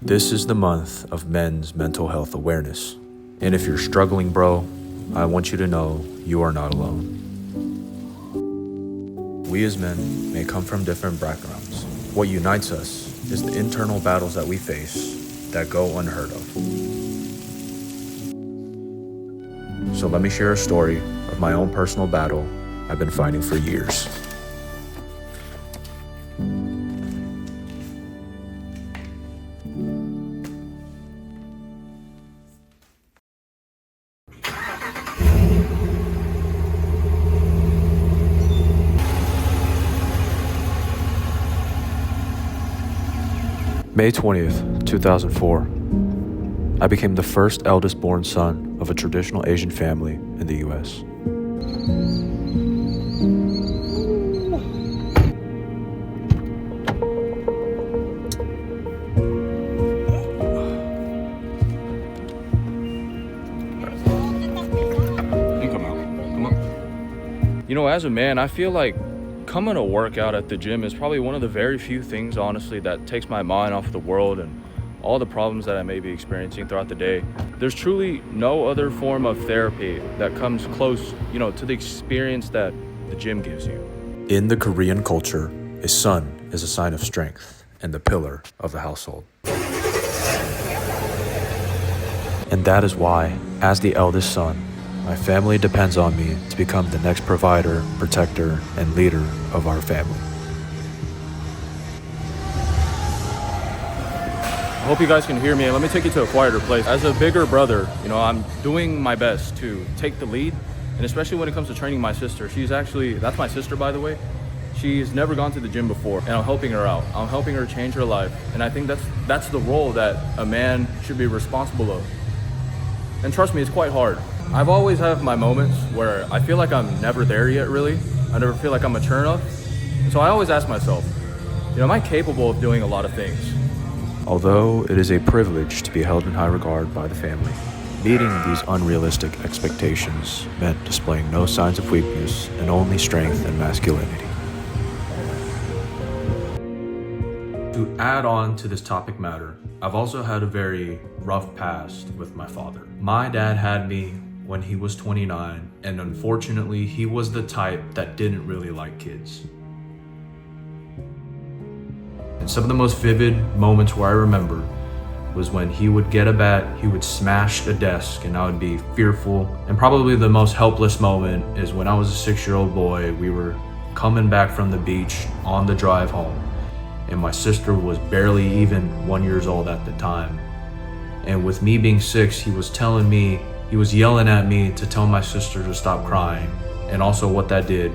This is the month of men's mental health awareness. And if you're struggling, bro, I want you to know you are not alone. We as men may come from different backgrounds. What unites us is the internal battles that we face that go unheard of. So let me share a story of my own personal battle I've been fighting for years. May 20th, 2004. I became the first eldest born son of a traditional Asian family in the US. You come out. Come on. You know, as a man, I feel like coming to work out at the gym is probably one of the very few things, honestly, that takes my mind off the world and all the problems that I may be experiencing throughout the day. There's truly no other form of therapy that comes close, to the experience that the gym gives you. In the Korean culture, a son is a sign of strength and the pillar of the household. And that is why, as the eldest son, my family depends on me to become the next provider, protector, and leader of our family. I hope you guys can hear me. Let me take you to a quieter place. As a bigger brother, I'm doing my best to take the lead, and especially when it comes to training my sister. That's my sister, by the way. She's never gone to the gym before, and I'm helping her out. I'm helping her change her life, and I think that's the role that a man should be responsible of. And trust me, it's quite hard. I've always had my moments where I feel like I'm never there yet, really. I never feel like I'm mature enough. And so I always ask myself, am I capable of doing a lot of things? Although it is a privilege to be held in high regard by the family, meeting these unrealistic expectations meant displaying no signs of weakness and only strength and masculinity. To add on to this topic matter, I've also had a very rough past with my father. My dad had me when he was 29, and unfortunately, he was the type that didn't really like kids. And some of the most vivid moments where I remember was when he would get a bat, he would smash a desk, and I would be fearful. And probably the most helpless moment is when I was a 6-year-old boy. We were coming back from the beach on the drive home, and my sister was barely even 1 year old at the time. And with me being 6, he was yelling at me to tell my sister to stop crying. And also what that did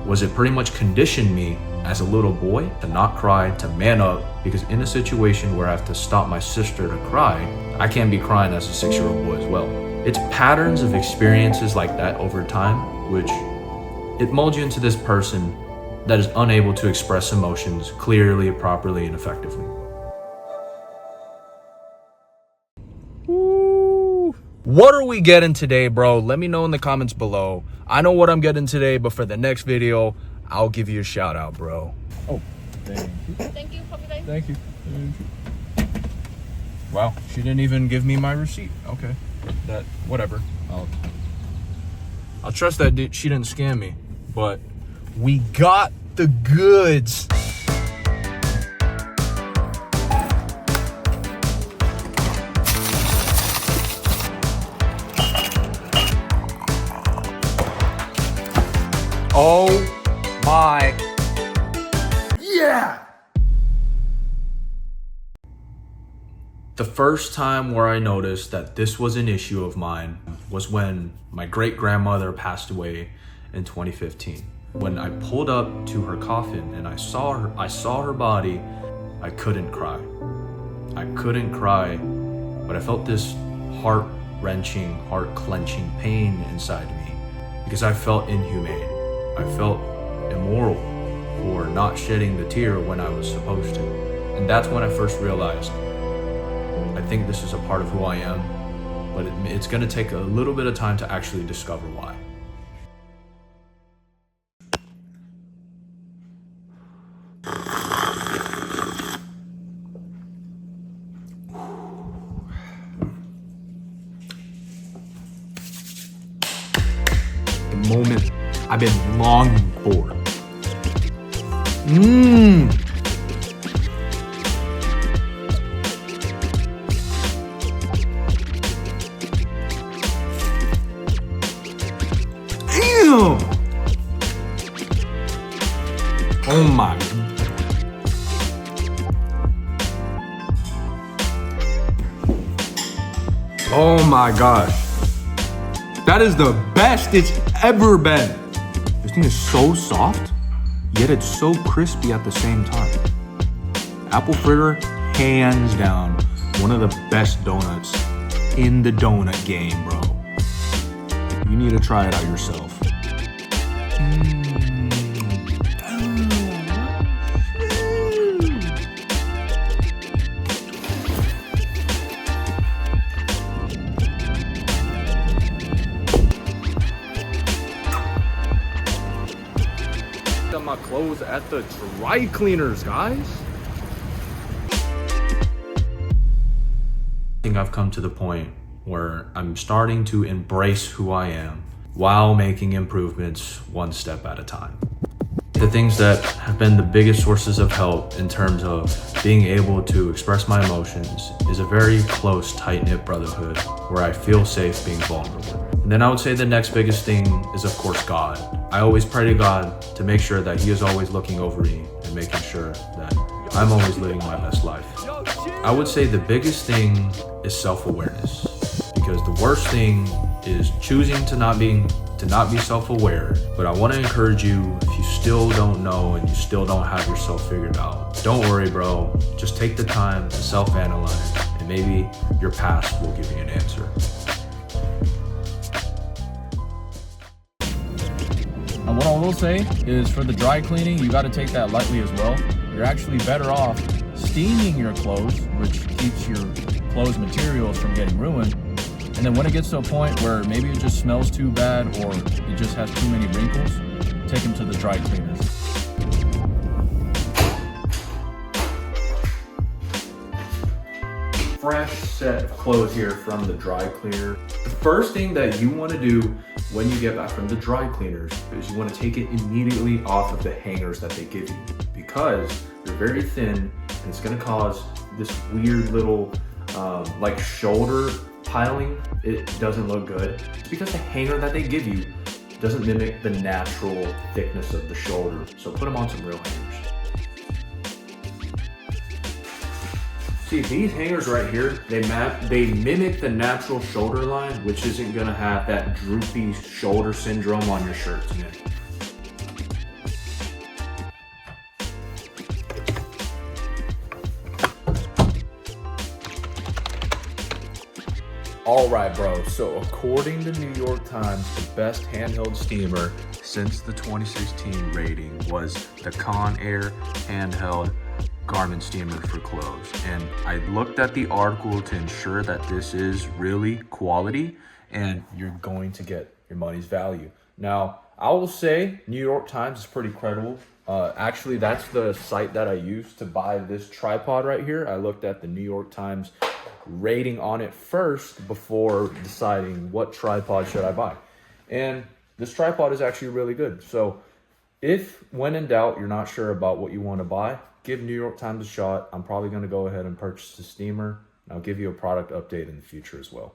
was it pretty much conditioned me as a little boy to not cry, to man up, because in a situation where I have to stop my sister to cry, I can't be crying as a 6-year-old boy as well. It's patterns of experiences like that over time, which it molds you into this person that is unable to express emotions clearly, properly, and effectively. What are we getting today, bro? Let me know in the comments below. I know what I'm getting today, but for the next video, I'll give you a shout out, bro. Oh, thank you. Thank you. Thank you. Wow, she didn't even give me my receipt. Okay, whatever. I'll trust that she didn't scam me, but we got the goods. Oh my. Yeah! The first time where I noticed that this was an issue of mine was when my great-grandmother passed away in 2015. When I pulled up to her coffin and I saw her body, I couldn't cry. But I felt this heart-wrenching, heart-clenching pain inside me because I felt inhumane. I felt immoral for not shedding the tear when I was supposed to. And that's when I first realized, I think this is a part of who I am, but it's gonna take a little bit of time to actually discover why. I've been longing for. Mmm. Damn. Oh my. Oh my gosh. That is the best it's ever been. This thing is so soft, yet it's so crispy at the same time. Apple fritter, hands down, one of the best donuts in the donut game, bro. You need to try it out yourself. Got my clothes at the dry cleaners, guys. I think I've come to the point where I'm starting to embrace who I am while making improvements one step at a time. The things that have been the biggest sources of help in terms of being able to express my emotions is a very close, tight-knit brotherhood where I feel safe being vulnerable. And then I would say the next biggest thing is, of course, God. I always pray to God to make sure that He is always looking over me and making sure that I'm always living my best life. I would say the biggest thing is self-awareness, because the worst thing is choosing to not be self-aware. But I want to encourage you, if you still don't know and you still don't have yourself figured out, don't worry, bro. Just take the time to self-analyze, and maybe your past will give you an answer. And what I will say is, for the dry cleaning, you got to take that lightly as well. You're actually better off steaming your clothes, which keeps your clothes materials from getting ruined. And then when it gets to a point where maybe it just smells too bad or it just has too many wrinkles, take them to the dry cleaners. Fresh set of clothes here from the dry cleaner. The first thing that you want to do when you get back from the dry cleaners is you want to take it immediately off of the hangers that they give you, because they're very thin and it's going to cause this weird little like shoulder piling. It doesn't look good. It's because the hanger that they give you doesn't mimic the natural thickness of the shoulder. So put them on some real hangers. See, these hangers right here, they mimic the natural shoulder line, which isn't gonna have that droopy shoulder syndrome on your shirts, man. All right, bro, so according to New York Times, the best handheld steamer since the 2016 rating was the Conair handheld garment steamer for clothes. And I looked at the article to ensure that this is really quality and you're going to get your money's value. Now, I will say New York Times is pretty credible. Actually, that's the site that I used to buy this tripod right here. I looked at the New York Times rating on it first before deciding what tripod should I buy. And this tripod is actually really good. So if, when in doubt, you're not sure about what you want to buy, give New York Times a shot. I'm probably going to go ahead and purchase the steamer, and I'll give you a product update in the future as well.